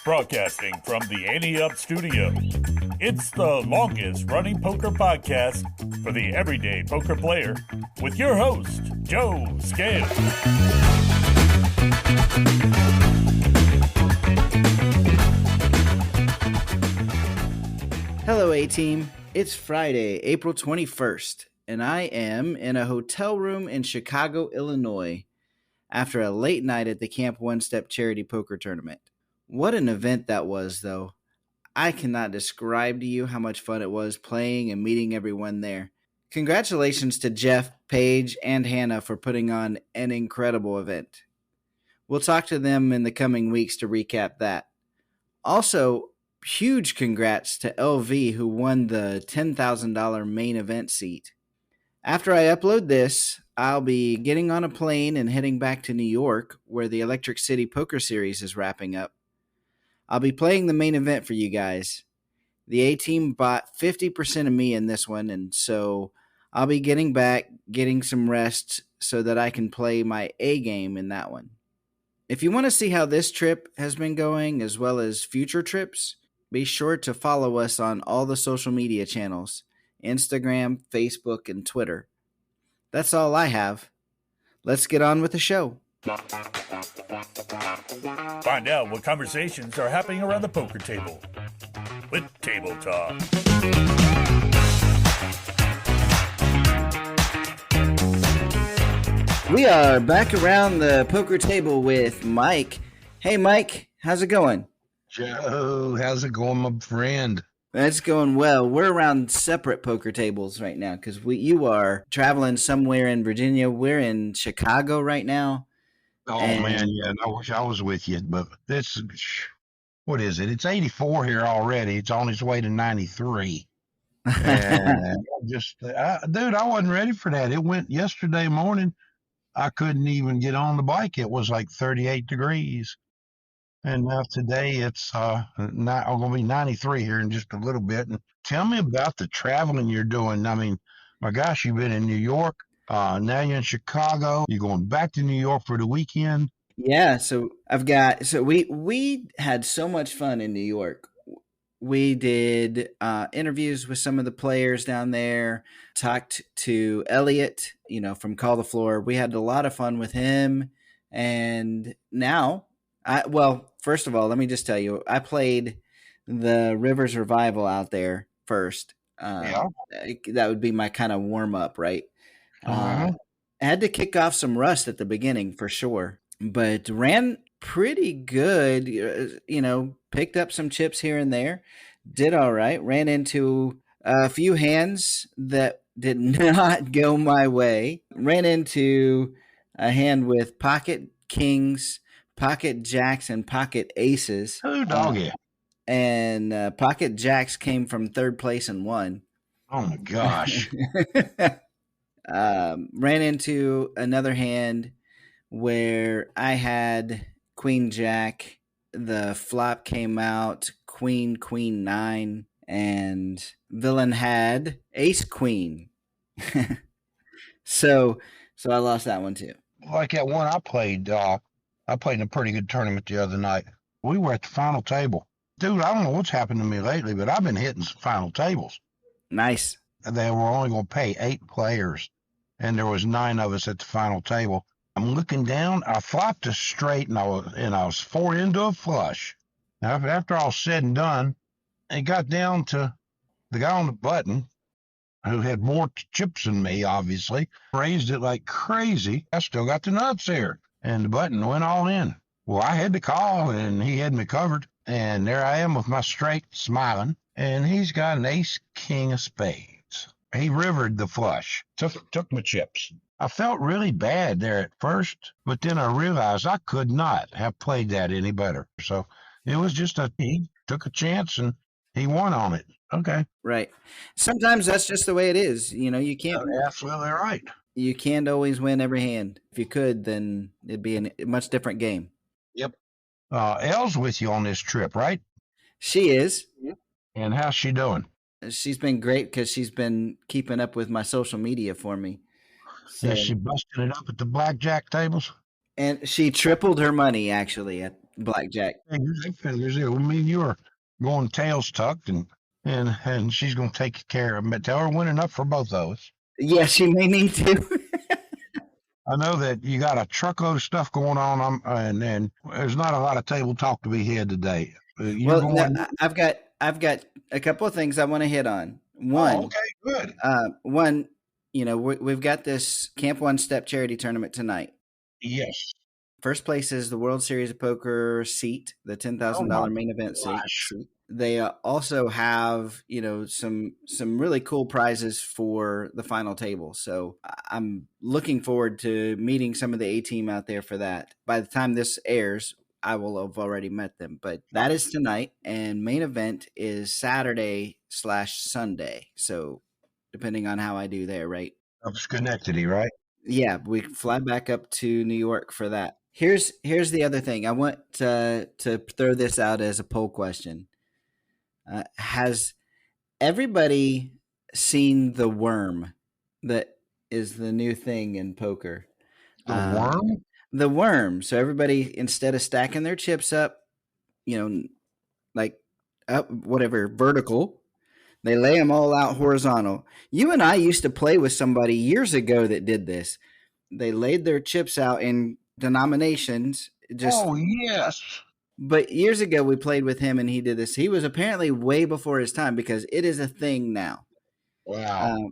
Broadcasting from the Ante Up studio, it's the longest running poker podcast for the everyday poker player with your host, Joe Scales. Hello, A-Team. It's Friday, April 21st, and I am in a hotel room in Chicago, Illinois, after a late night at the Camp One Step Charity Poker Tournament. What an event that was, though. I cannot describe to you how much fun it was playing and meeting everyone there. Congratulations to Jeff, Paige, and Hannah for putting on an incredible event. We'll talk to them in the coming weeks to recap that. Also, huge congrats to LV who won the $10,000 main event seat. After I upload this, I'll be getting on a plane and heading back to New York, where the Electric City Poker Series is wrapping up. I'll be playing the main event for you guys. The A-Team bought 50% of me in this one, and so I'll be getting back, getting some rest so that I can play my A game in that one. If you want to see how this trip has been going, as well as future trips, be sure to follow us on all the social media channels, Instagram, Facebook, and Twitter. That's all I have. Let's get on with the show. Find out what conversations are happening around the poker table with Table Talk. We are back around the poker table with Mike. Hey, Mike, how's it going? Joe, how's it going, my friend? That's going well. We're around separate poker tables right now because you are traveling somewhere in Virginia. We're in Chicago right now. Oh, man, yeah, I wish I was with you, but this, what is it? It's 84 here already. It's on its way to 93. And dude, I wasn't ready for that. It went yesterday morning. I couldn't even get on the bike. It was like 38 degrees. And now today it's going to be 93 here in just a little bit. And tell me about the traveling you're doing. I mean, my gosh, you've been in New York. Now you're in Chicago. You're going back to New York for the weekend. Yeah, so we had so much fun in New York. We did interviews with some of the players down there, talked to Elliot, from Call the Floor. We had a lot of fun with him. And now, first of all, let me just tell you, I played the Rivers Revival out there first. Yeah. That would be my kind of warm up, right? Uh-huh. I had to kick off some rust at the beginning for sure, but ran pretty good, picked up some chips here and there, did all right, ran into a few hands that did not go my way, ran into a hand with pocket kings, pocket jacks, and pocket aces. Oh, doggy. And pocket jacks came from third place and won. Oh, my gosh. Ran into another hand where I had queen jack, the flop came out queen 9, and villain had ace queen. so I lost that one too. Like that one I played in a pretty good tournament the other night. We were at the final table. Dude, I don't know what's happened to me lately, but I've been hitting some final tables. Nice. They were only going to pay 8 players, and there was 9 of us at the final table. I'm looking down. I flopped a straight, and I was 4 into a flush. Now, after all said and done, it got down to the guy on the button, who had more chips than me, obviously, raised it like crazy. I still got the nuts there, and the button went all in. Well, I had to call, and he had me covered, and there I am with my straight smiling, and he's got an ace king of spades. He rivered the flush, took my chips. I felt really bad there at first, but then I realized I could not have played that any better. So it was just he took a chance and he won on it. Okay. Right. Sometimes that's just the way it is. You can't. Absolutely right. You can't always win every hand. If you could, then it'd be a much different game. Yep. Elle's with you on this trip, right? She is. And how's she doing? She's been great because she's been keeping up with my social media for me. So, is she busting it up at the blackjack tables? And she tripled her money, actually, at blackjack. Hey, me and you are going tails tucked, and she's gonna take care of it. Tell her win enough for both of us. Yes, you may need to. I know that you got a truckload of stuff going on, and there's not a lot of table talk to be had today. You Well, no, going? I've got a couple of things I want to hit on. Oh, One, okay, good. one, we've got this Camp One Step charity tournament tonight. Yes. First place is the World Series of Poker seat, the ten Oh thousand my dollar main event seat. gosh. They also have some really cool prizes for the final table. So I'm looking forward to meeting some of the A team out there for that. By the time this airs, I will have already met them. But that is tonight, and main event is Saturday/Sunday. So depending on how I do there, right? Of Schenectady, right? Yeah, we fly back up to New York for that. Here's the other thing. I want to throw this out as a poll question. Has everybody seen the worm that is the new thing in poker? The worm? The worm. So everybody, instead of stacking their chips up, like up whatever vertical, they lay them all out horizontal. You and I used to play with somebody years ago that did this. They laid their chips out in denominations. Oh yes. But years ago we played with him and he did this. He was apparently way before his time because it is a thing now. Wow.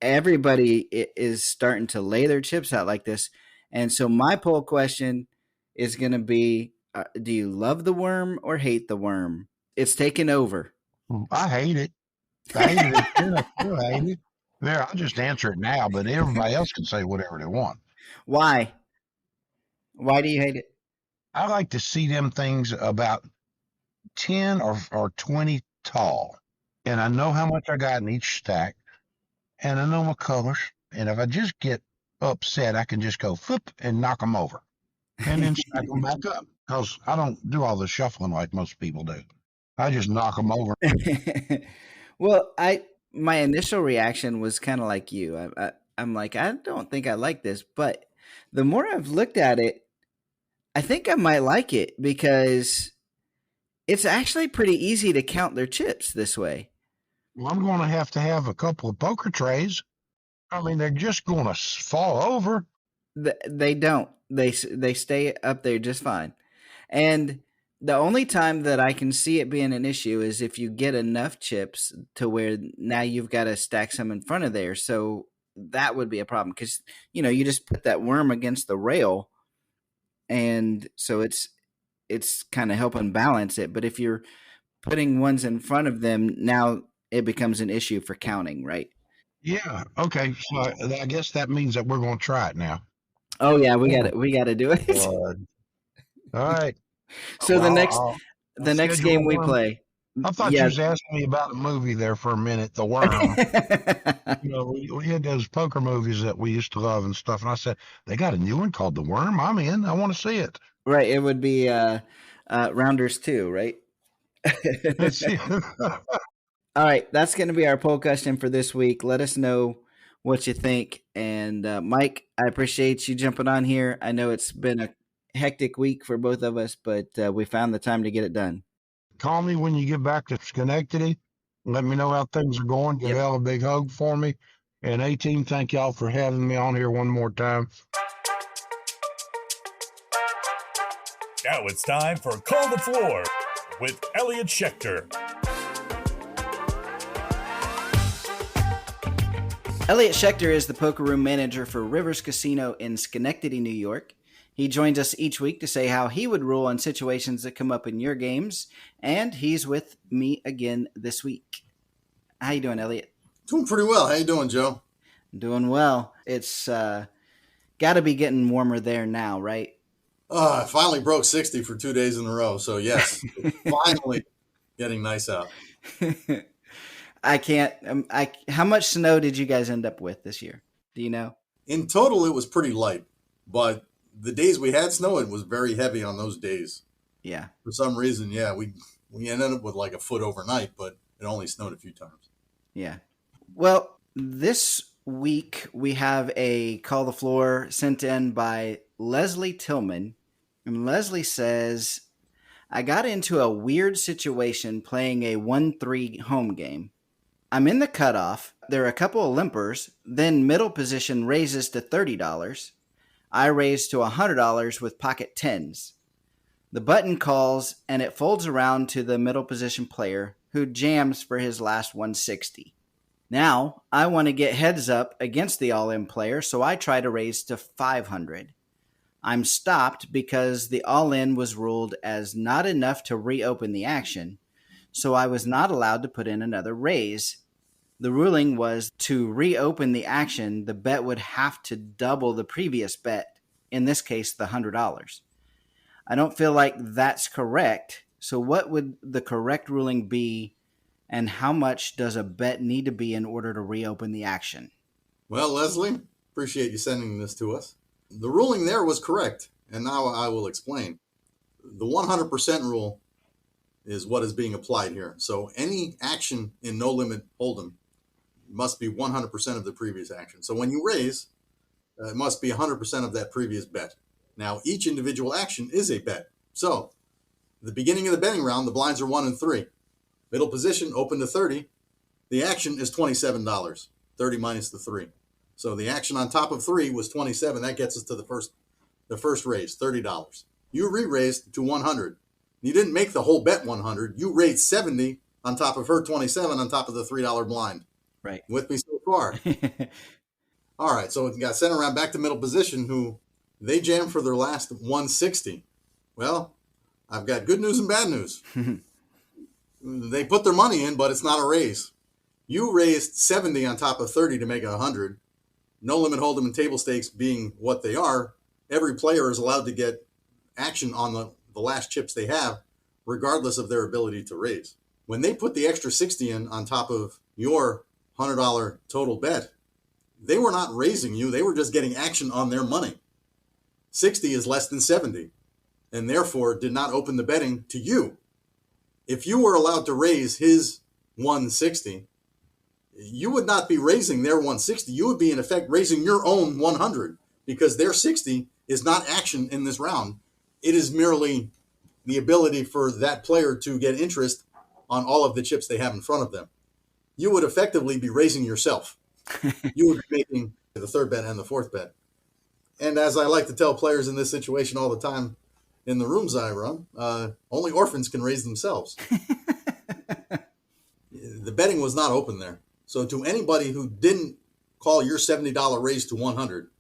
Everybody is starting to lay their chips out like this. And so my poll question is going to be, do you love the worm or hate the worm? It's taken over. I hate it. I hate it. I hate it. There, I'll just answer it now, but everybody else can say whatever they want. Why? Why do you hate it? I like to see them things about 10 or 20 tall. And I know how much I got in each stack. And I know my colors. And if I just get upset, I can just go flip and knock them over. And then stack them back up. Because I don't do all the shuffling like most people do. I just knock them over. Well, my initial reaction was kind of like you. I'm like, I don't think I like this, but the more I've looked at it, I think I might like it because it's actually pretty easy to count their chips this way. Well, I'm going to have a couple of poker trays. I mean, they're just going to fall over. They don't. They stay up there just fine. And the only time that I can see it being an issue is if you get enough chips to where now you've got to stack some in front of there. So that would be a problem because you just put that worm against the rail, and so it's kind of helping balance it. But if you're putting ones in front of them, now it becomes an issue for counting, right? Yeah. Okay. So I guess that means that we're going to try it now. Oh yeah, we got it. We got to do it. All right. So Well, the next game we play. I thought you was asking me about a movie there for a minute, The Worm. We had those poker movies that we used to love and stuff, and I said they got a new one called The Worm. I'm in. I want to see it. Right. It would be Rounders 2, right? All right, that's going to be our poll question for this week. Let us know what you think. And Mike, I appreciate you jumping on here. I know it's been a hectic week for both of us, but we found the time to get it done. Call me when you get back to Schenectady. Let me know how things are going. Give Al a big hug for me. And A-Team, thank y'all for having me on here one more time. Now it's time for Call the Floor with Elliot Schechter. Elliot Schechter is the poker room manager for Rivers Casino in Schenectady, New York. He joins us each week to say how he would rule on situations that come up in your games, and he's with me again this week. How you doing, Elliot? Doing pretty well. How you doing, Joe? Doing well. It's got to be getting warmer there now, right? I finally broke 60 for 2 days in a row, so yes, finally getting nice out. I can't. How much snow did you guys end up with this year? Do you know? In total, it was pretty light, but the days we had snow, it was very heavy on those days. Yeah. For some reason, yeah, we ended up with like a foot overnight, but it only snowed a few times. Yeah. Well, this week we have a Call the Floor sent in by Leslie Tillman. And Leslie says, I got into a weird situation playing a 1-3 home game. I'm in the cutoff. There are a couple of limpers. Then middle position raises to $30. I raise to $100 with pocket tens. The button calls and it folds around to the middle position player who jams for his last 160. Now, I want to get heads up against the all-in player, so I try to raise to 500. I'm stopped because the all-in was ruled as not enough to reopen the action, so I was not allowed to put in another raise. The ruling was to reopen the action, the bet would have to double the previous bet, in this case, the $100. I don't feel like that's correct, so what would the correct ruling be, and how much does a bet need to be in order to reopen the action? Well, Leslie, appreciate you sending this to us. The ruling there was correct, and now I will explain. The 100% rule is what is being applied here. So any action in no limit hold'em must be 100% of the previous action. So when you raise, it must be 100% of that previous bet. Now, each individual action is a bet. So the beginning of the betting round, the blinds are 1 and 3. Middle position, open to 30. The action is $27. 30 minus the 3. So the action on top of 3 was 27. That gets us to the first raise, $30. You re-raised to 100. You didn't make the whole bet 100. You raised 70 on top of her 27 on top of the $3 blind. Right. With me so far? All right, so we got sent around back to middle position who they jammed for their last 160. Well, I've got good news and bad news. They put their money in, but it's not a raise. You raised 70 on top of 30 to make 100. No limit hold'em and table stakes being what they are, every player is allowed to get action on the last chips they have, regardless of their ability to raise. When they put the extra 60 in on top of your $100 total bet, they were not raising you. They were just getting action on their money. 60 is less than 70, and therefore did not open the betting to you. If you were allowed to raise his 160, you would not be raising their 160. You would be, in effect, raising your own 100 because their 60 is not action in this round. It is merely the ability for that player to get interest on all of the chips they have in front of them. You would effectively be raising yourself. You would be making the third bet and the fourth bet. And as I like to tell players in this situation all the time in the rooms I run, only orphans can raise themselves. The betting was not open there. So to anybody who didn't call your $70 raise to 100,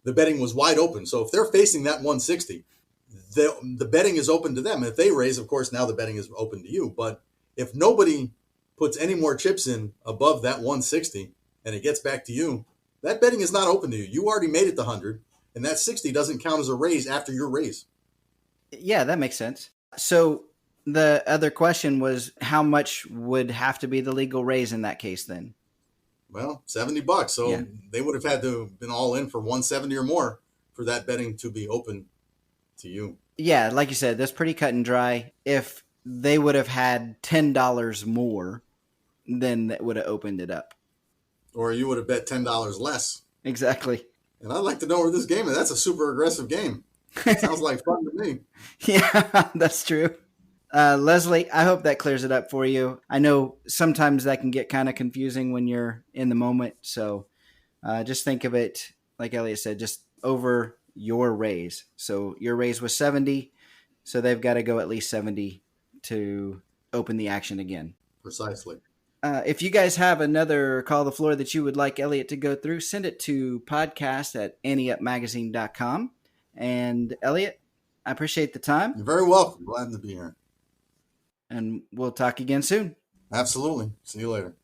the betting was wide open. So if they're facing that 160, the betting is open to them. If they raise, of course, now the betting is open to you. But if nobody puts any more chips in above that 160 and it gets back to you, that betting is not open to you. You already made it to 100, and that 60 doesn't count as a raise after your raise. Yeah, that makes sense. So the other question was, how much would have to be the legal raise in that case then? Well, $70. So Yeah. They would have had to have been all in for 170 or more for that betting to be open to you. Yeah, like you said, that's pretty cut and dry. If they would have had $10 more, then that would have opened it up. Or you would have bet $10 less. Exactly. And I'd like to know where this game is. That's a super aggressive game. Sounds like fun to me. Yeah, that's true. Leslie, I hope that clears it up for you. I know sometimes that can get kind of confusing when you're in the moment. So just think of it, like Elliot said, just over your raise. So your raise was 70. So they've got to go at least 70 to open the action again. Precisely. If you guys have another Call the Floor that you would like Elliot to go through, send it to podcast@anteupmagazine.com. And Elliot, I appreciate the time. You're very welcome. Glad to be here. And we'll talk again soon. Absolutely. See you later.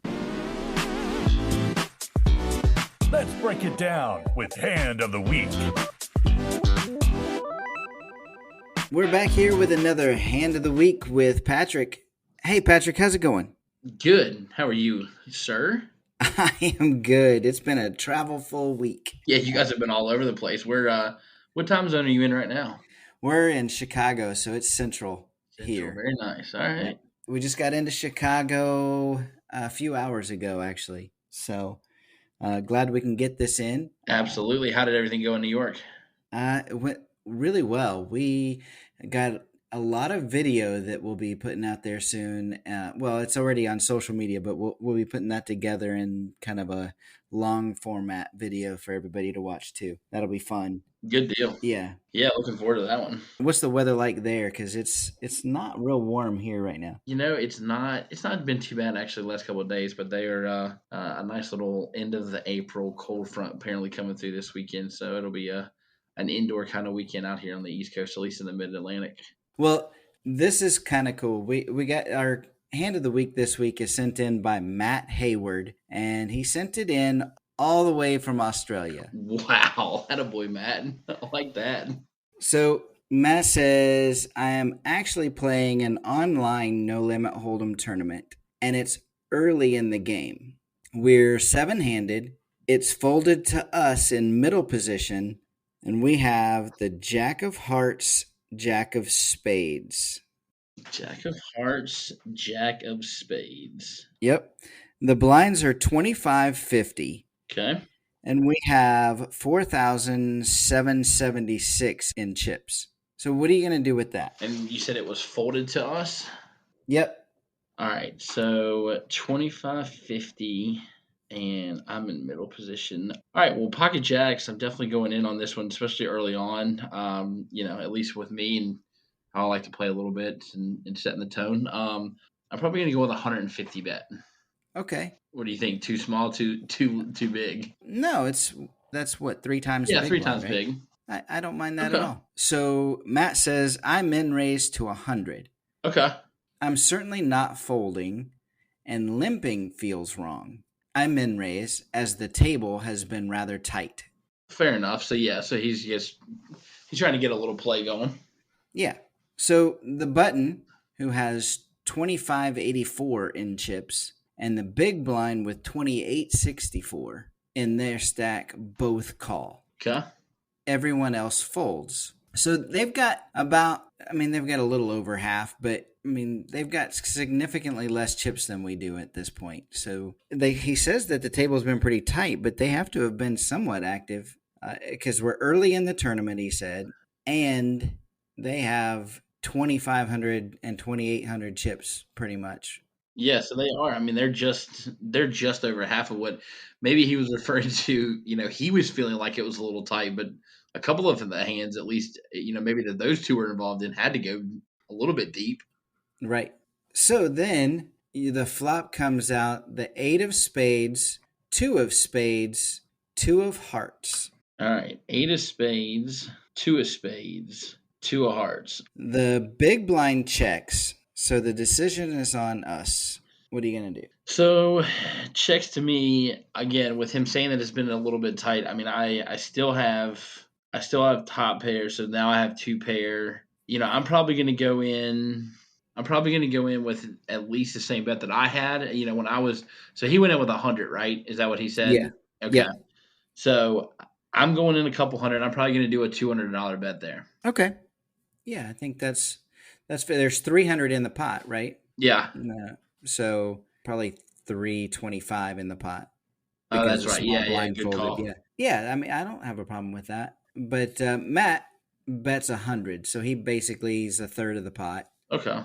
Let's break it down with Hand of the Week. We're back here with another Hand of the Week with Patrick. Hey, Patrick, how's it going? Good. How are you, sir? I am good. It's been a travel-full week. Yeah, you guys have been all over the place. What time zone are you in right now? We're in Chicago, so it's central here. Very nice. All right. We just got into Chicago a few hours ago, actually. So glad we can get this in. Absolutely. How did everything go in New York? It went really well. We got a lot of video that we'll be putting out there soon. Well, it's already on social media, but we'll be putting that together in kind of a long format video for everybody to watch too. That'll be fun. Good deal. Yeah. Yeah, looking forward to that one. What's the weather like there? Because it's not real warm here right now. It's not been too bad actually the last couple of days, but they are a nice little end of the April cold front apparently coming through this weekend, so it'll be an indoor kind of weekend out here on the East Coast, at least in the Mid Atlantic. Well, this is kind of cool. We got our hand of the week this week is sent in by Matt Hayward, and he sent it in all the way from Australia. Wow, attaboy, Matt. I like that. So Matt says, I am actually playing an online No Limit Hold'em tournament, and it's early in the game. We're 7-handed. It's folded to us in middle position, and we have the Jack of Hearts, Jack of Spades. Jack of Hearts, Jack of Spades. Yep. The blinds are 25.50. Okay. And we have 4,776 in chips. So what are you going to do with that? And you said it was folded to us? Yep. All right. So 25.50, and I'm in middle position. All right. Well, pocket jacks, I'm definitely going in on this one, especially early on. At least with me and how I like to play a little bit and setting the tone. I'm probably going to go with 150 bet. Okay. What do you think? Too small? Too big? No, that's what, 3 times Yeah, big 3 one, times right? big. I don't mind that Okay. at all. So Matt says, I'm in raised to 100. Okay. I'm certainly not folding, and limping feels wrong. I'm in raise as the table has been rather tight. Fair enough. So yeah, he's trying to get a little play going. Yeah. So the button, who has 25.84 in chips, and the big blind with 28.64 in their stack both call. Okay. Everyone else folds. So they've got they've got a little over half, but they've got significantly less chips than we do at this point. So he says that the table's been pretty tight, but they have to have been somewhat active because we're early in the tournament, he said, and they have 2,500 and 2,800 chips pretty much. Yeah, so they are. They're just over half of what maybe he was referring to. He was feeling like it was a little tight, but a couple of the hands, at least, maybe that those two were involved in, had to go a little bit deep. Right. So then the flop comes out: the 8 of spades, 2 of spades, 2 of hearts. All right, 8 of spades, 2 of spades, 2 of hearts. The big blind checks. So the decision is on us. What are you going to do? So checks to me, again, with him saying that it's been a little bit tight. I still have top pair, so now I have 2 pair. I'm probably going to go in with at least the same bet that I had, when I was, so he went in with 100, right? Is that what he said? Yeah. Okay. Yeah. So I'm going in a couple hundred. I'm probably going to do a $200 bet there. Okay. Yeah, I think that's fair. There's 300 in the pot, right? Yeah. So probably 325 in the pot. Oh, that's right. Yeah, good call. Yeah. I don't have a problem with that. But Matt bets 100, so he's a third of the pot. Okay.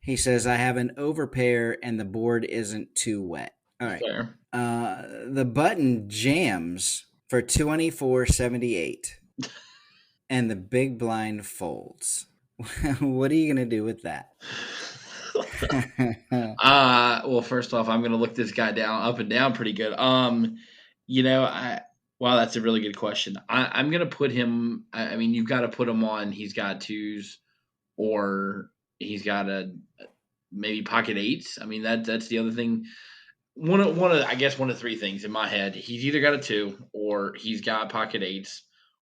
He says, I have an overpair and the board isn't too wet. All right. Fair. The button jams for 24.78 and the big blind folds. What are you going to do with that? Well, first off, I'm going to look this guy up and down pretty good. Wow, that's a really good question. I'm going to put him, you've got to put him on, he's got 2s or he's got maybe pocket 8s. That's the other thing. One of 3 things in my head. He's either got a 2 or he's got pocket 8s,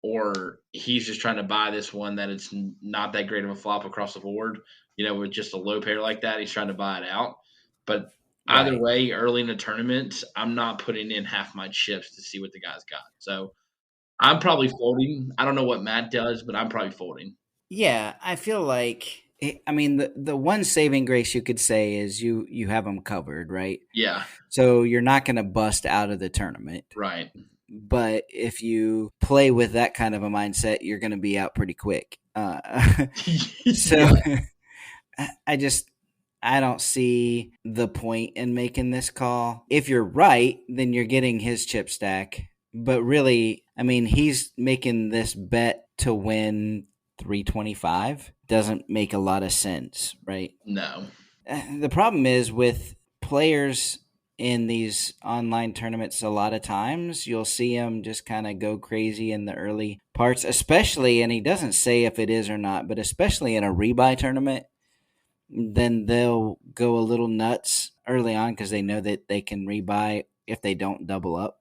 or he's just trying to buy this one that it's not that great of a flop across the board, with just a low pair like that. He's trying to buy it out. But either way, early in the tournament, I'm not putting in half my chips to see what the guy's got. So I'm probably folding. I don't know what Matt does, but I'm probably folding. Yeah, I feel like, the one saving grace you could say is you have them covered, right? Yeah. So you're not going to bust out of the tournament. Right. But if you play with that kind of a mindset, you're going to be out pretty quick. So I don't see the point in making this call. If you're right, then you're getting his chip stack. But really, I mean, he's making this bet to win 325. Doesn't make a lot of sense, right? No. The problem is with players in these online tournaments, a lot of times you'll see them just kind of go crazy in the early parts, especially, and he doesn't say if it is or not, but especially in a rebuy tournament, then they'll go a little nuts early on because they know that they can rebuy if they don't double up.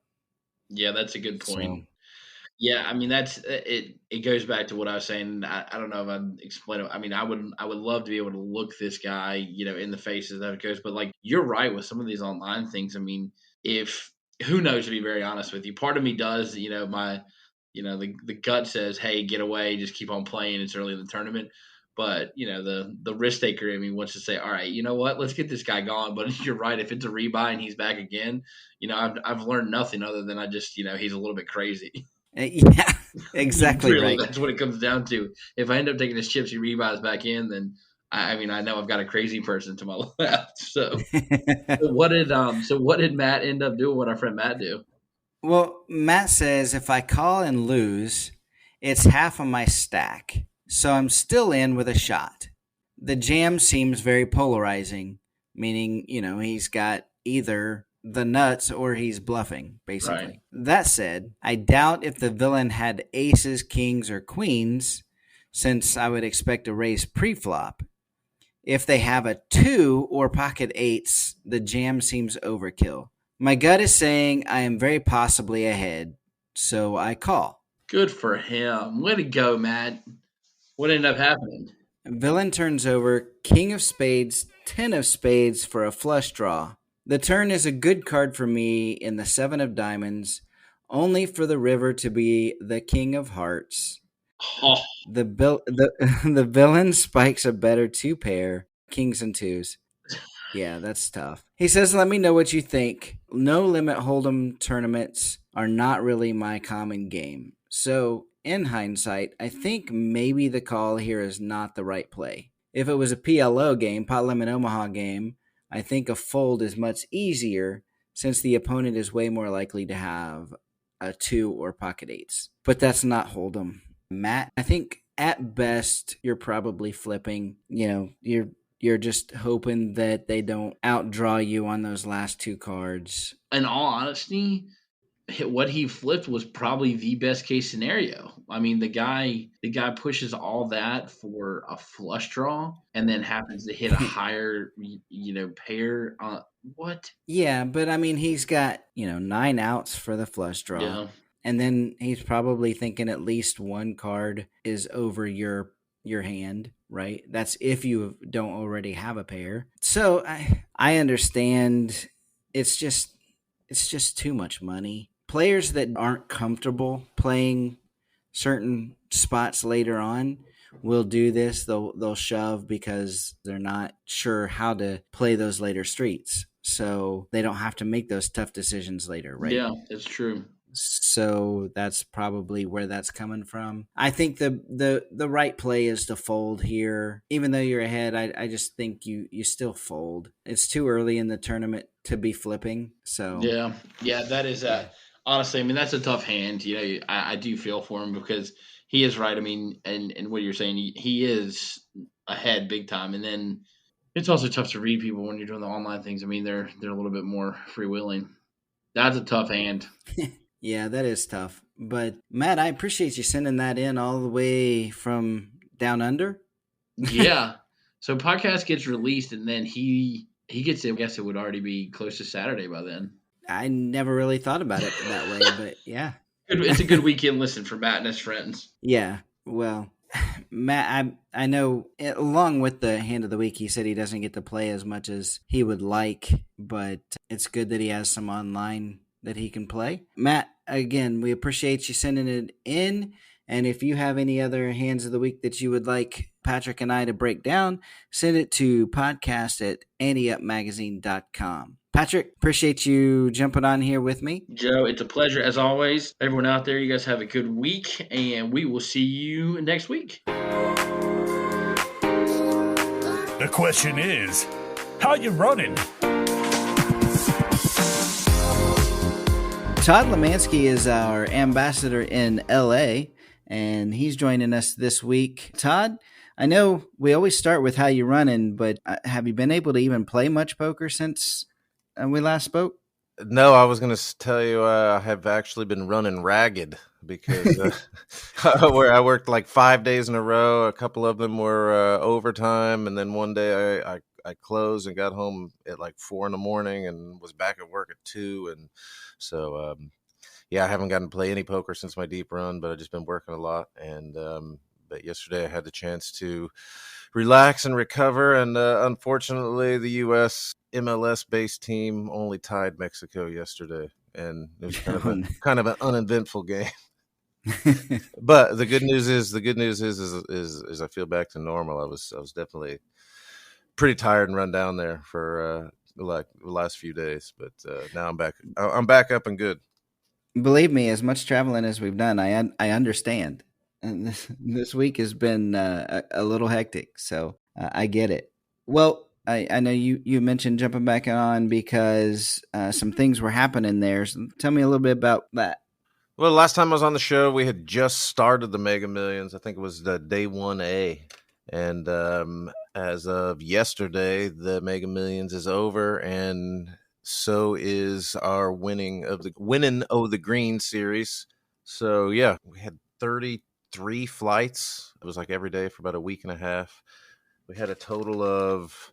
Yeah, that's a good point. So, Yeah, I mean that's it. It goes back to what I was saying. I don't know if I explained it. I mean, I would love to be able to look this guy, in the face as that goes. But like you're right with some of these online things. I mean, if who knows to be very honest with you, part of me does. The gut says, hey, get away, just keep on playing. It's early in the tournament. But the risk taker in me wants to say, all right, you know what, let's get this guy gone. But you're right. If it's a rebuy and he's back again, I've learned nothing other than I just he's a little bit crazy. yeah, exactly Really, right. that's what it comes down to. If I end up taking his chips and rebuys back in, then I mean I know I've got a crazy person to my left. So what did Matt end up doing? What our friend Matt do? Well, Matt says if I call and lose, it's half of my stack. So I'm still in with a shot. The jam seems very polarizing, meaning, he's got either the nuts or he's bluffing, basically. Right. That said, I doubt if the villain had aces, kings, or queens, since I would expect a raise pre-flop. If they have a 2 or pocket eights, the jam seems overkill. My gut is saying I am very possibly ahead, so I call. Good for him. Way to go, Matt. What ended up happening? Villain turns over king of spades, 10 of spades for a flush draw. The turn is a good card for me in the 7 of diamonds, only for the river to be the king of hearts. Oh, The villain spikes a better 2 pair, kings and 2s. Yeah, that's tough. He says, let me know what you think. No limit hold'em tournaments are not really my common game. So, in hindsight, I think maybe the call here is not the right play. If it was a PLO game, Pot Limit Omaha game, I think a fold is much easier since the opponent is way more likely to have a 2 or pocket eights. But that's not hold'em. Matt, I think at best you're probably flipping. You're just hoping that they don't outdraw you on those last 2 cards. in all honesty, what he flipped was probably the best case scenario. I mean, the guy pushes all that for a flush draw and then happens to hit a higher, pair. What? Yeah, but I mean, he's got, 9 outs for the flush draw. Yeah. And then he's probably thinking at least one card is over your hand, right? That's if you don't already have a pair. So I understand it's just too much money. Players that aren't comfortable playing certain spots later on will do this. They'll shove because they're not sure how to play those later streets. So they don't have to make those tough decisions later, right? Yeah, it's true. So that's probably where that's coming from. I think the right play is to fold here. Even though you're ahead, I just think you still fold. It's too early in the tournament to be flipping. So yeah, that is honestly, I mean, that's a tough hand. I do feel for him because he is right. I mean, and what you're saying, he is ahead big time. And then it's also tough to read people when you're doing the online things. I mean, they're a little bit more freewheeling. That's a tough hand. Yeah, that is tough. But Matt, I appreciate you sending that in all the way from down under. Yeah. So podcast gets released and then he gets it. I guess it would already be close to Saturday by then. I never really thought about it that way, but yeah. It's a good weekend listen for Matt and his friends. Yeah. Well, Matt, I know along with the hand of the week, he said he doesn't get to play as much as he would like, but it's good that he has some online that he can play. Matt, again, we appreciate you sending it in. And if you have any other hands of the week that you would like Patrick and I to break down, send it to podcast@anteupmagazine.com. Patrick, appreciate you jumping on here with me. Joe, it's a pleasure as always. Everyone out there, you guys have a good week, and we will see you next week. The question is, how you running? Todd Lemansky is our ambassador in LA, and he's joining us this week. Todd, I know we always start with how you running, but have you been able to even play much poker since we last spoke? No, I was going to tell you I have actually been running ragged because where I worked like 5 days in a row. A couple of them were overtime, and then one day I closed and got home at like 4 a.m. and was back at work at 2. And so, yeah, I haven't gotten to play any poker since my deep run, but I've just been working a lot. And but yesterday I had the chance to relax and recover. And unfortunately, the U.S. MLS-based team only tied Mexico yesterday, and it was kind of an uneventful game. But the good news is I feel back to normal. I was definitely pretty tired and run down there for like the last few days, but now I'm back up and good. Believe me, as much traveling as we've done, I understand. And this week has been a little hectic, so I get it. Well, I know you mentioned jumping back on because some things were happening there. So tell me a little bit about that. Well, last time I was on the show, we had just started the Mega Millions. I think it was the day 1A. And as of yesterday, the Mega Millions is over, and so is our winning of the Green series. So yeah, we had 33 flights. It was like every day for about a week and a half. We had a total of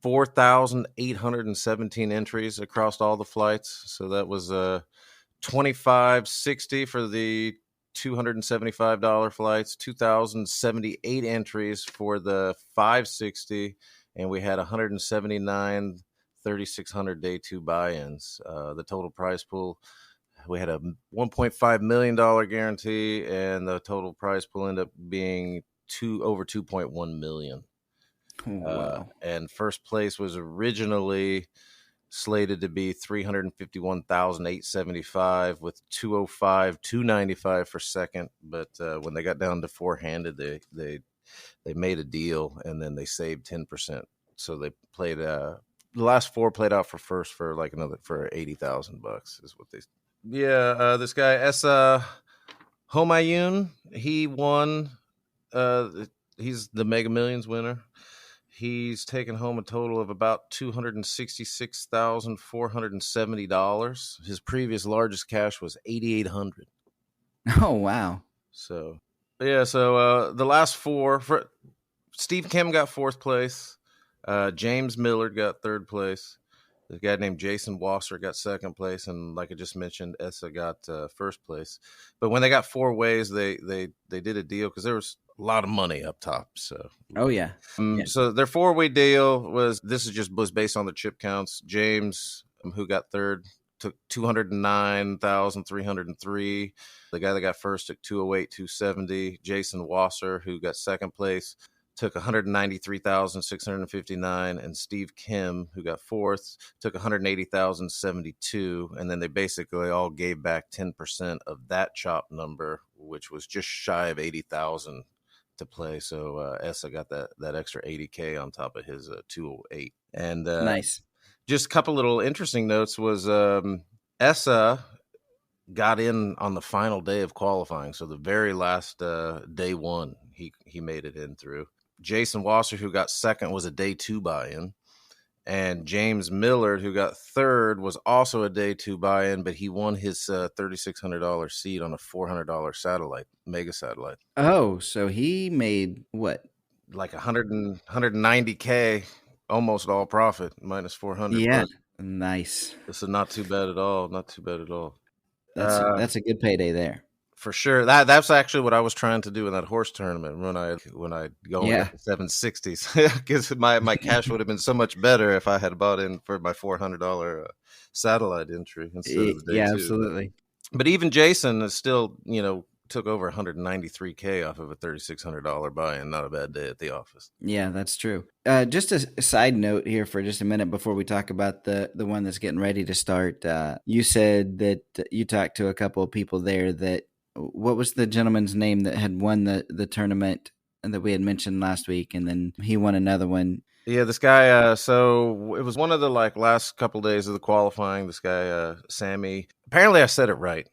4,817 entries across all the flights. So that was $25.60 for the $275 flights, 2,078 entries for the $560, and we had 179 3,600 day 2 buy-ins. The total prize pool, we had a $1.5 million guarantee, and the total prize pool ended up being over $2.1 million. Wow. And first place was originally slated to be 351,875 with 205,295 for second, but when they got down to four-handed, they made a deal, and then they saved 10%. So they played the last four played out for first for like another for $80,000 is what they. Yeah, this guy Essa Homayun, he won. He's the Mega Millions winner. He's taken home a total of about $266,470. His previous largest cash was $8,800. Oh, wow. So, yeah, so the last four, Steve Kim got fourth place. James Millard got third place. The guy named Jason Wasser got second place. And like I just mentioned, Essa got first place. But when they got four ways, they did a deal because there was a lot of money up top. So, oh yeah. So their four-way deal was based on the chip counts. James, who got third, took 209,303. The guy that got first took 208,270. Jason Wasser, who got second place, took 193,659, and Steve Kim, who got fourth, took 180,072. And then they basically all gave back 10% of that chop number, which was just shy of 80,000 to play. So Essa got that extra 80K on top of his 208. And nice. Just a couple little interesting notes was Essa got in on the final day of qualifying. So the very last day one, he made it in through. Jason Wasser, who got second, was a day 2 buy-in. And James Millard, who got third, was also a day 2 buy-in, but he won his $3,600 seat on a $400 mega satellite. Oh, so he made what? Like 190K, almost all profit, minus 400. Yeah, nice. This is not too bad at all. Not too bad at all. That's a good payday there. For sure. That's actually what I was trying to do in that horse tournament when I go and get the 760s, because my cash would have been so much better if I had bought in for my $400 satellite entry instead of the day 2. Absolutely. But even Jason is still, took over 193K off of a $3,600 buy-in. Not a bad day at the office. Yeah, that's true. Just a side note here for just a minute before we talk about the one that's getting ready to start. You said that you talked to a couple of people there that. What was the gentleman's name that had won the tournament that we had mentioned last week, and then he won another one? Yeah, this guy. So it was one of the last couple days of the qualifying. This guy, Sammy. Apparently, I said it right.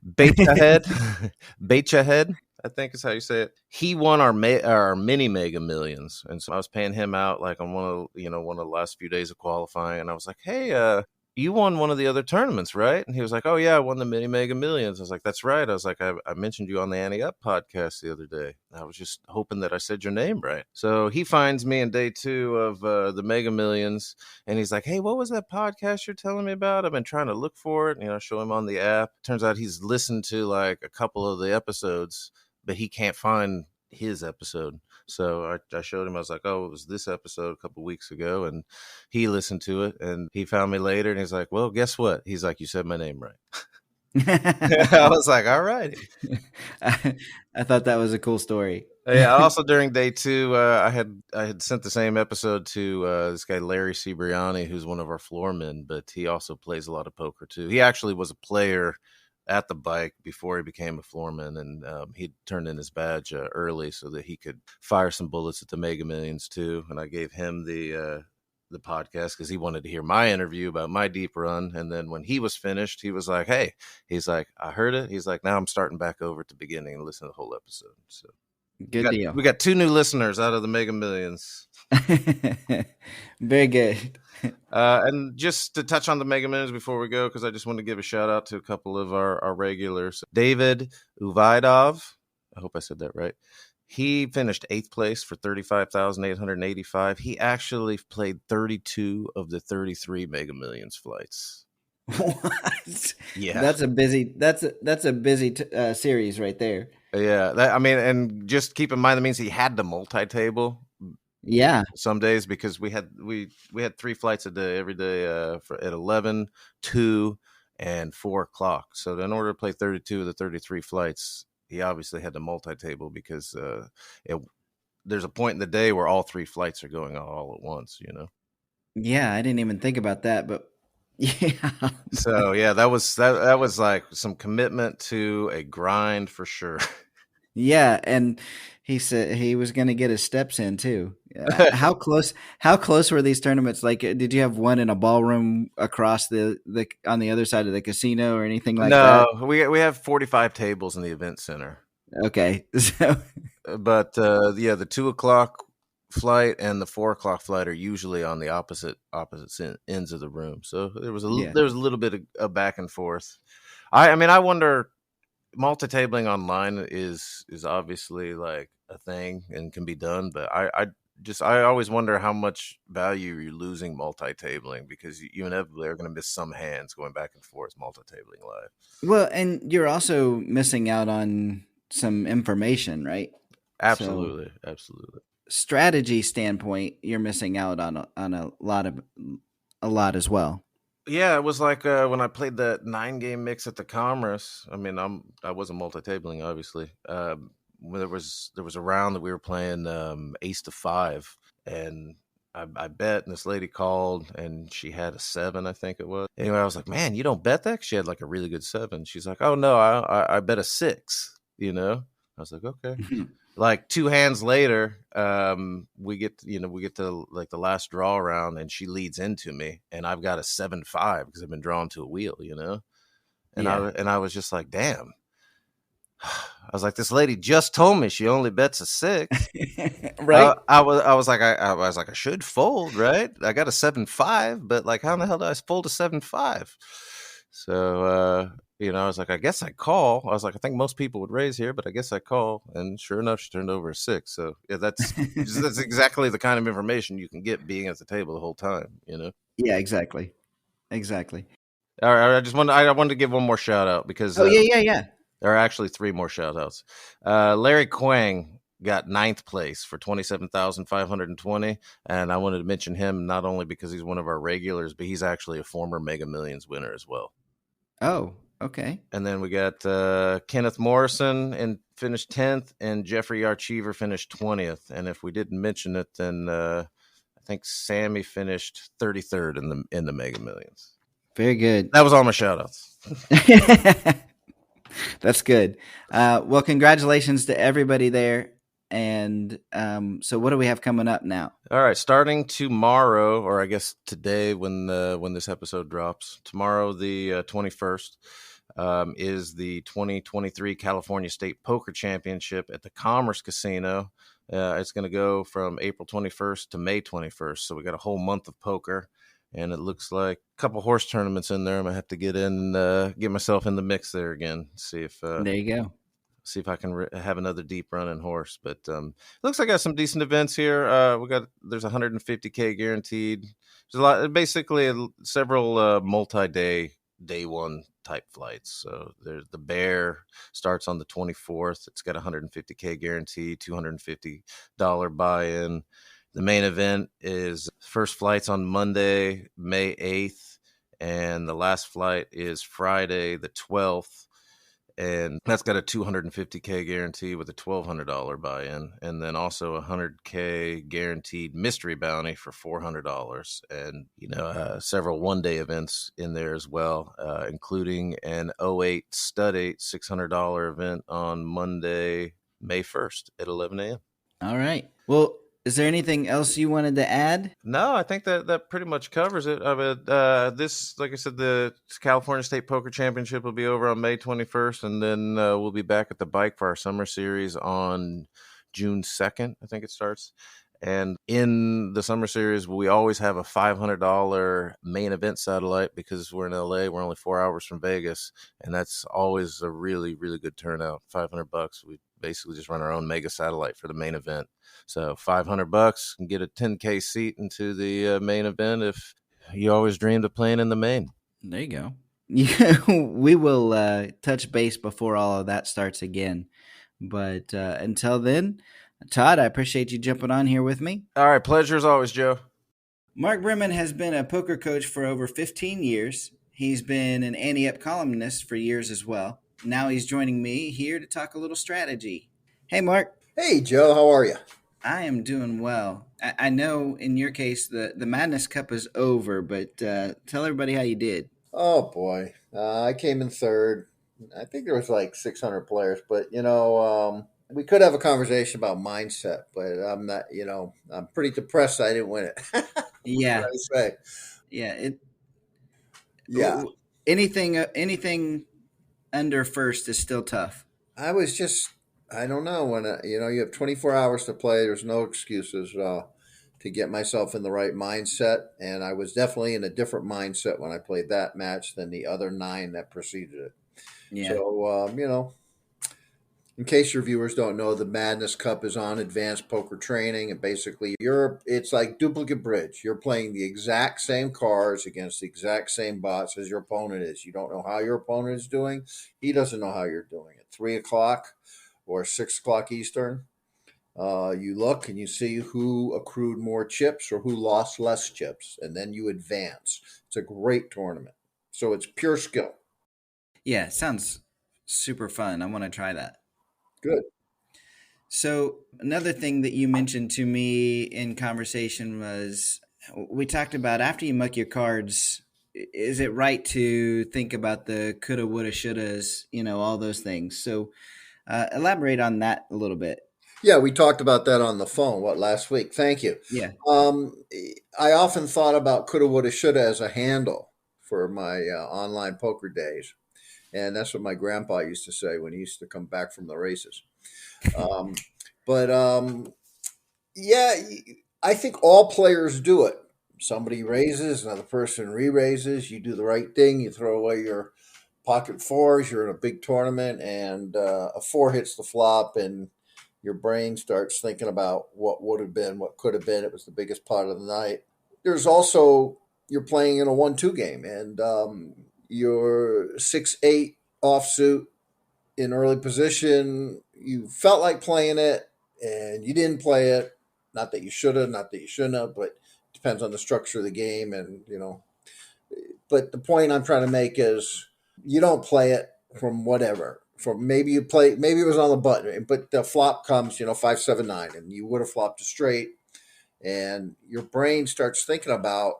Baitchahead, Baitchahead, I think is how you say it. He won our mini Mega Millions, and so I was paying him out on one of the last few days of qualifying, and I was like, "Hey, you won one of the other tournaments, right?" And he was like, "Oh yeah, I won the mini Mega Millions." I was like, "That's right." I was like, I mentioned you on the Ante Up podcast the other day. I was just hoping that I said your name right. So he finds me in day 2 of the Mega Millions, and he's like, "Hey, what was that podcast you're telling me about? I've been trying to look for it." Show him on the app. Turns out he's listened to a couple of the episodes, but he can't find his episode. So I showed him. I was like, "Oh, it was this episode a couple weeks ago," and he listened to it, and he found me later, and he's like, "Well, guess what?" He's like, "You said my name right." I was like, "All right." I thought that was a cool story. Yeah. Also, during day 2, I had sent the same episode to this guy Larry Cibriani, who's one of our floormen, but he also plays a lot of poker too. He actually was a player at the bike before he became a floorman, and he turned in his badge early so that he could fire some bullets at the Mega Millions too. And I gave him the podcast because he wanted to hear my interview about my deep run. And then when he was finished, he was like, "Hey," he's like, "I heard it." He's like, "Now I'm starting back over at the beginning and listen to the whole episode." So Good deal. we got 2 new listeners out of the Mega Millions. Very good. And just to touch on the Mega Millions before we go, because I just want to give a shout out to a couple of our regulars. David Uvaidov, I hope I said that right. He finished 8th place for 35,885. He actually played 32 of the 33 Mega Millions flights. What? Yeah, that's a busy series right there. Yeah, and just keep in mind that means he had to multi-table. Yeah, some days because we had 3 flights a day every day at 11, 2, and 4 o'clock. So in order to play 32 of the 33 flights, he obviously had to multi-table because there's a point in the day where all 3 flights are going on all at once. Yeah, I didn't even think about that, but yeah. So yeah, that was like some commitment to a grind for sure. Yeah, and he said he was going to get his steps in too. How close were these tournaments? Did you have one in a ballroom across the on the other side of the casino or anything like that? No, we have 45 tables in the event center. Okay, so but the 2 o'clock flight and the 4 o'clock flight are usually on the opposite ends of the room. So there was a little bit of back and forth. I wonder. Multi-tabling online is obviously like a thing and can be done, but I always wonder how much value you're losing multi-tabling because you inevitably are going to miss some hands going back and forth multi-tabling live. Well, and you're also missing out on some information, right? Absolutely. Strategy standpoint, you're missing out on a lot as well. Yeah, it was like when I played that 9-game mix at the Commerce. I wasn't multi-tabling, obviously. There was a round that we were playing ace to 5, and I bet, and this lady called, and she had a 7, I think it was. Anyway, I was like, "Man, you don't bet that?" 'Cause she had like a really good 7. She's like, "Oh no, I bet a 6." I was like, "Okay." Like 2 hands later, we get to like the last draw round, and she leads into me, and I've got a 7-5 because I've been drawn to a wheel, and Yeah. I was just like, damn. I was like, this lady just told me she only bets a 6, right? I was like, I should fold, right? I got a 7-5, but like, how in the hell do I fold a 7-5? So, I was like, I guess I call. I was like, I think most people would raise here, but I guess I call. And sure enough, she turned over a 6. So yeah, that's exactly the kind of information you can get being at the table the whole time, Yeah, exactly. All right, I wanted to give one more shout out because yeah. There are actually 3 more shout outs. Larry Quang got 9th place for 27,520. And I wanted to mention him not only because he's one of our regulars, but he's actually a former Mega Millions winner as well. Oh, okay. And then we got Kenneth Morrison and finished 10th, and Jeffrey Archiver finished 20th. And if we didn't mention it, then I think Sammy finished 33rd in the Mega Millions. Very good. That was all my shout outs. That's good. Well, congratulations to everybody there. And so what do we have coming up now? All right, starting tomorrow, or I guess today when this episode drops, tomorrow the 21st is the 2023 California State Poker Championship at the Commerce Casino. It's going to go from April 21st to May 21st, so we got a whole month of poker, and it looks like a couple horse tournaments in there. I'm gonna have to get myself in the mix there again. See if There you go. see if I can have another deep running horse. But it looks like I got some decent events here. There's 150K guaranteed. There's a lot, basically several multi-day day one type flights. So there's the Bear starts on the 24th. It's got 150K guaranteed, $250 buy-in. The main event is first flight's on Monday, May 8th, and the last flight is Friday, the 12th. And that's got a 250K guarantee with a $1,200 buy-in, and then also a 100K guaranteed mystery bounty for $400, and several one-day events in there as well, including an '08 Stud 8 $600 event on Monday, May 1st at 11 a.m. All right. Well, is there anything else you wanted to add? No, I think that pretty much covers it. I mean, this, like I said, the California State Poker Championship will be over on May 21st, and then we'll be back at the Bike for our summer series on June 2nd, I think it starts. And in the summer series, we always have a $500 main event satellite because we're in LA. We're only 4 hours from Vegas, and that's always a really, really good turnout. $500. We basically just run our own mega satellite for the main event. So $500 can get a 10K seat into the main event if you always dreamed of playing in the main. There you go. Yeah, we will touch base before all of that starts again. But until then, Todd, I appreciate you jumping on here with me. All right. Pleasure as always, Joe. Mark Bremen has been a poker coach for over 15 years. He's been an Ante Up columnist for years as well. Now he's joining me here to talk a little strategy. Hey, Mark. Hey, Joe. How are you? I am doing well. I know in your case the Madness Cup is over, but tell everybody how you did. Oh, boy. I came in third. I think there was like 600 players, but, we could have a conversation about mindset, but I'm not, I'm pretty depressed I didn't win it. Yeah. What can I say? Yeah. Yeah. Anything under first is still tough. I was just, I don't know. When, you have 24 hours to play, there's no excuses to get myself in the right mindset. And I was definitely in a different mindset when I played that match than the other 9 that preceded it. Yeah. So, in case your viewers don't know, the Madness Cup is on advanced poker training, and basically it's like duplicate bridge. You're playing the exact same cards against the exact same bots as your opponent is. You don't know how your opponent is doing. He doesn't know how you're doing. At 3 o'clock or 6 o'clock Eastern, you look and you see who accrued more chips or who lost less chips, and then you advance. It's a great tournament. So it's pure skill. Yeah, sounds super fun. I want to try that. Good. So another thing that you mentioned to me in conversation was we talked about after you muck your cards, is it right to think about the coulda, woulda, shouldas, all those things. So elaborate on that a little bit. Yeah, we talked about that on the phone, last week? Thank you. Yeah. I often thought about coulda, woulda, shoulda as a handle for my online poker days. And that's what my grandpa used to say when he used to come back from the races. Yeah, I think all players do it. Somebody raises, another person re-raises. You do the right thing. You throw away your pocket fours. You're in a big tournament, and a 4 hits the flop, and your brain starts thinking about what would have been, what could have been. It was the biggest part of the night. There's also, you're playing in a 1-2 game, and your 6-8 offsuit in early position, you felt like playing it and you didn't play it. Not that you should have, not that you shouldn't have, but it depends on the structure of the game. And, but the point I'm trying to make is you don't play it from whatever. From maybe it was on the button, but the flop comes, 5, 7, 9, and you would have flopped a straight. And your brain starts thinking about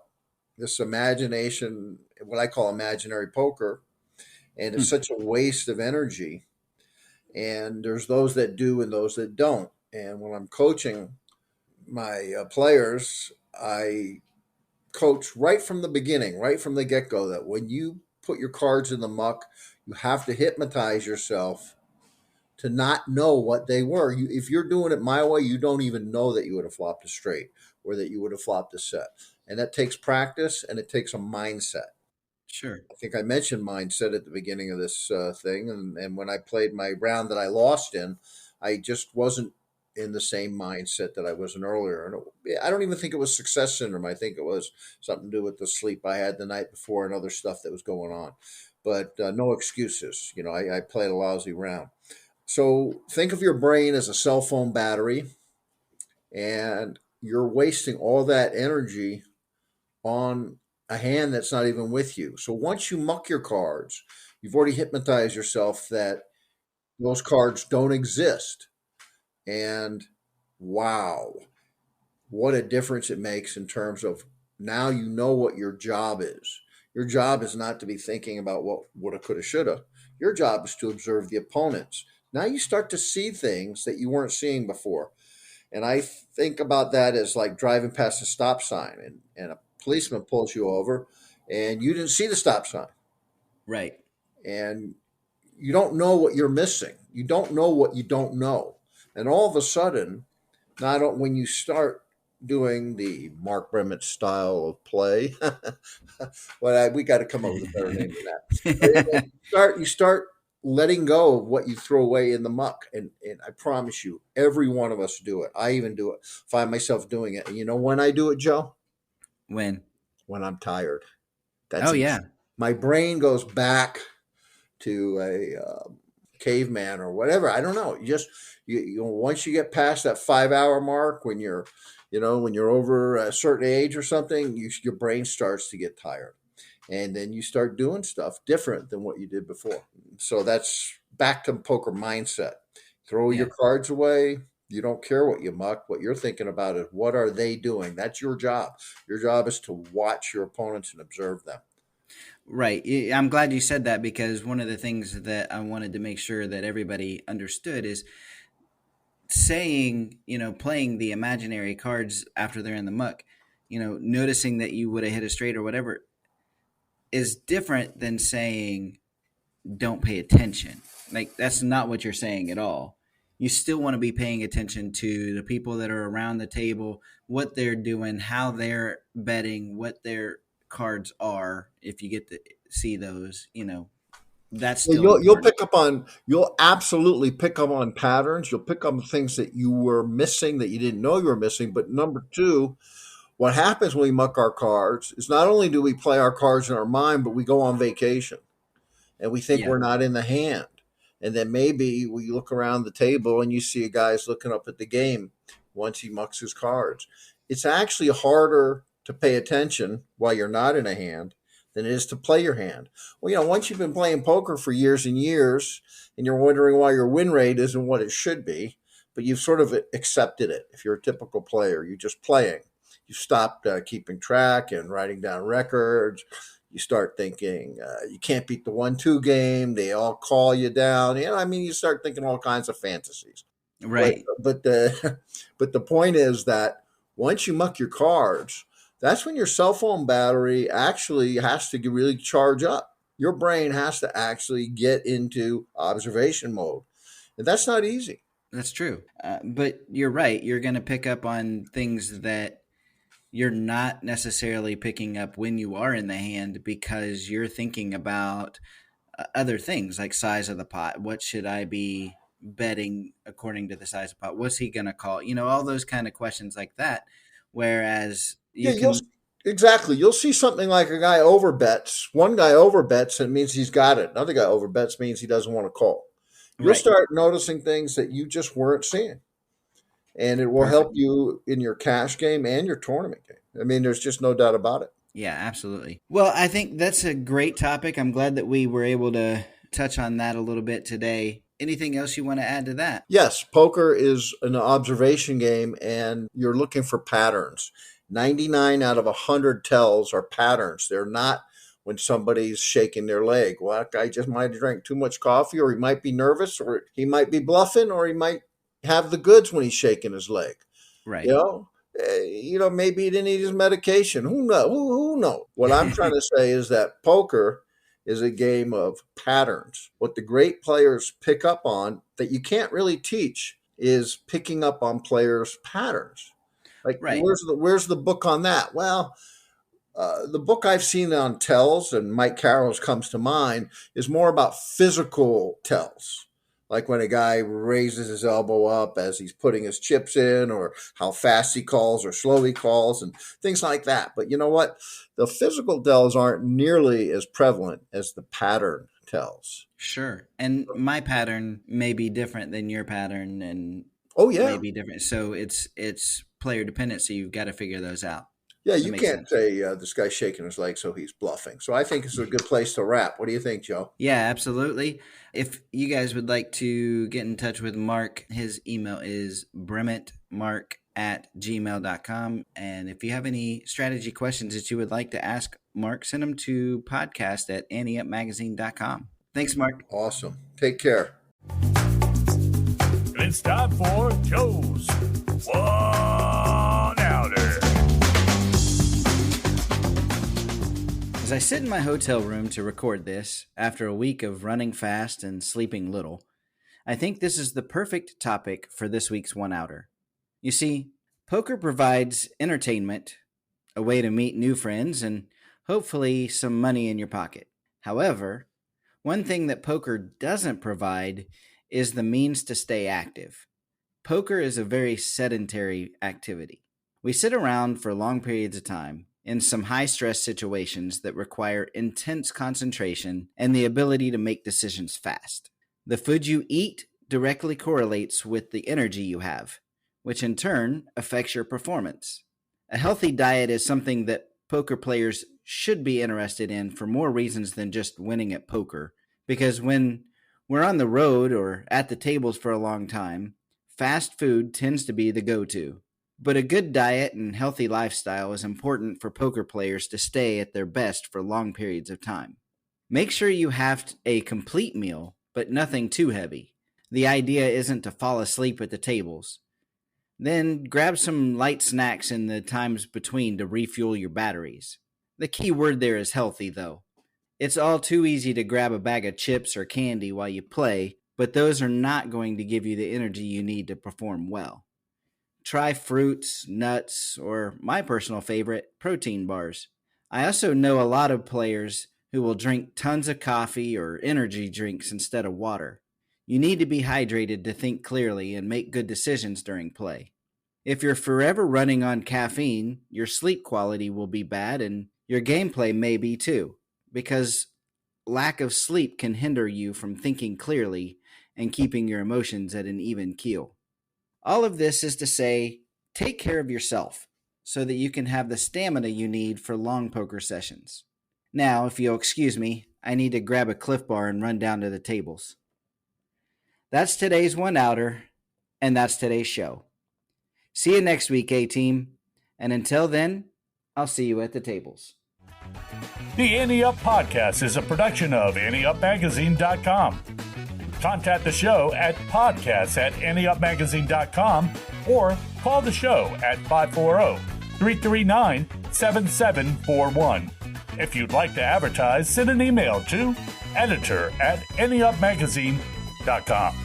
this imagination, what I call imaginary poker, and it's such a waste of energy. And there's those that do and those that don't. And when I'm coaching my players, I coach right from the beginning, right from the get go, that when you put your cards in the muck, you have to hypnotize yourself to not know what they were. If you're doing it my way, you don't even know that you would have flopped a straight or that you would have flopped a set. And that takes practice and it takes a mindset. Sure. I think I mentioned mindset at the beginning of this thing. And when I played my round that I lost in, I just wasn't in the same mindset that I was in earlier. And I don't even think it was success syndrome. I think it was something to do with the sleep I had the night before and other stuff that was going on. But no excuses. I played a lousy round. So think of your brain as a cell phone battery, and you're wasting all that energy on a hand that's not even with you. So once you muck your cards, you've already hypnotized yourself that those cards don't exist. And wow, what a difference it makes in terms of now you know what your job is. Your job is not to be thinking about what woulda, coulda, shoulda. Your job is to observe the opponents. Now you start to see things that you weren't seeing before. And I think about that as like driving past a stop sign and a policeman pulls you over and you didn't see the stop sign. Right. And you don't know what you're missing. You don't know what you don't know. And all of a sudden, when you start doing the Mark Bremmett style of play, well, we got to come up with a better name than that. You start letting go of what you throw away in the muck, and I promise you, every one of us do it. I even do it. Find myself doing it, and you know when I do it, Joe? When? When I'm tired. Oh, yeah. My brain goes back to a caveman or whatever. I don't know. Once you get past that 5 hour mark, when you're over a certain age or something, your brain starts to get tired, and then you start doing stuff different than what you did before. So that's back to poker mindset. Throw your cards away. You don't care what you muck. What you're thinking about is what are they doing? That's your job. Your job is to watch your opponents and observe them. Right. I'm glad you said that, because one of the things that I wanted to make sure that everybody understood is saying, playing the imaginary cards after they're in the muck, noticing that you would have hit a straight or whatever is different than saying don't pay attention. Like, that's not what you're saying at all. You still want to be paying attention to the people that are around the table, what they're doing, how they're betting, what their cards are. If you get to see those, that's still You'll absolutely pick up on patterns. You'll pick up on things that you were missing that you didn't know you were missing. But number two, what happens when we muck our cards is not only do we play our cards in our mind, but we go on vacation and we think we're not in the hand. And then maybe we look around the table and you see a guy's looking up at the game once he mucks his cards. It's actually harder to pay attention while you're not in a hand than it is to play your hand. Well, once you've been playing poker for years and years and you're wondering why your win rate isn't what it should be, but you've sort of accepted it. If you're a typical player, you're just playing. You stopped keeping track and writing down records. You start thinking you can't beat the 1-2 game. They all call you down. You start thinking all kinds of fantasies. right. But the point is that once you muck your cards, that's when your cell phone battery actually has to really charge up. Your brain has to actually get into observation mode, and that's not easy. That's true. But you're right. You're going to pick up on things that you're not necessarily picking up when you are in the hand, because you're thinking about other things like size of the pot. What should I be betting according to the size of pot? What's he going to call? All those kind of questions like that. Whereas exactly. You'll see something like a guy overbets. One guy overbets, and it means he's got it. Another guy overbets means he doesn't want to call. You'll start noticing things that you just weren't seeing. And it will help you in your cash game and your tournament game. There's just no doubt about it. Yeah, absolutely. Well, I think that's a great topic. I'm glad that we were able to touch on that a little bit today. Anything else you want to add to that? Yes, poker is an observation game, and you're looking for patterns. 99 out of 100 tells are patterns. They're not when somebody's shaking their leg. Well, that guy just might have drank too much coffee, or he might be nervous, or he might be bluffing, or he might have the goods when he's shaking his leg. Right. Maybe he didn't need his medication. Who knows? Who knows? What I'm trying to say is that poker is a game of patterns. What the great players pick up on that you can't really teach is picking up on players' patterns. Like, Right. where's the book on that? Well, the book I've seen on tells, and Mike Carroll's comes to mind, is more about physical tells. Like when a guy raises his elbow up as he's putting his chips in, or how fast he calls or slow he calls, and things like that. But you know what? The physical tells aren't nearly as prevalent as the pattern tells. Sure. And my pattern may be different than your pattern, and may be different. So it's player dependent, so you've got to figure those out. Yeah, you can't say this guy's shaking his leg, so he's bluffing. So I think it's a good place to wrap. What do you think, Joe? Yeah, absolutely. If you guys would like to get in touch with Mark, his email is bremettmark@gmail.com. And if you have any strategy questions that you would like to ask Mark, send them to podcast@anteupmagazine.com. Thanks, Mark. Awesome. Take care. It's time for Joe's One Outer. As I sit in my hotel room to record this, after a week of running fast and sleeping little, I think this is the perfect topic for this week's One Outer. You see, poker provides entertainment, a way to meet new friends, and hopefully some money in your pocket. However, one thing that poker doesn't provide is the means to stay active. Poker is a very sedentary activity. We sit around for long periods of time in some high-stress situations that require intense concentration and the ability to make decisions fast. The food you eat directly correlates with the energy you have, which in turn affects your performance. A healthy diet is something that poker players should be interested in for more reasons than just winning at poker, because when we're on the road or at the tables for a long time, fast food tends to be the go-to. But a good diet and healthy lifestyle is important for poker players to stay at their best for long periods of time. Make sure you have a complete meal, but nothing too heavy. The idea isn't to fall asleep at the tables. Then grab some light snacks in the times between to refuel your batteries. The key word there is healthy, though. It's all too easy to grab a bag of chips or candy while you play, but those are not going to give you the energy you need to perform well. Try fruits, nuts, or my personal favorite, protein bars. I also know a lot of players who will drink tons of coffee or energy drinks instead of water. You need to be hydrated to think clearly and make good decisions during play. If you're forever running on caffeine, your sleep quality will be bad and your gameplay may be too, because lack of sleep can hinder you from thinking clearly and keeping your emotions at an even keel. All of this is to say, take care of yourself so that you can have the stamina you need for long poker sessions. Now, if you'll excuse me, I need to grab a Cliff Bar and run down to the tables. That's today's One Outer, and that's today's show. See you next week, A-Team. And until then, I'll see you at the tables. The Ante Up Podcast is a production of AnteUpMagazine.com. Contact the show at podcasts@anteupmagazine.com or call the show at 540-339-7741. If you'd like to advertise, send an email to editor@anteupmagazine.com.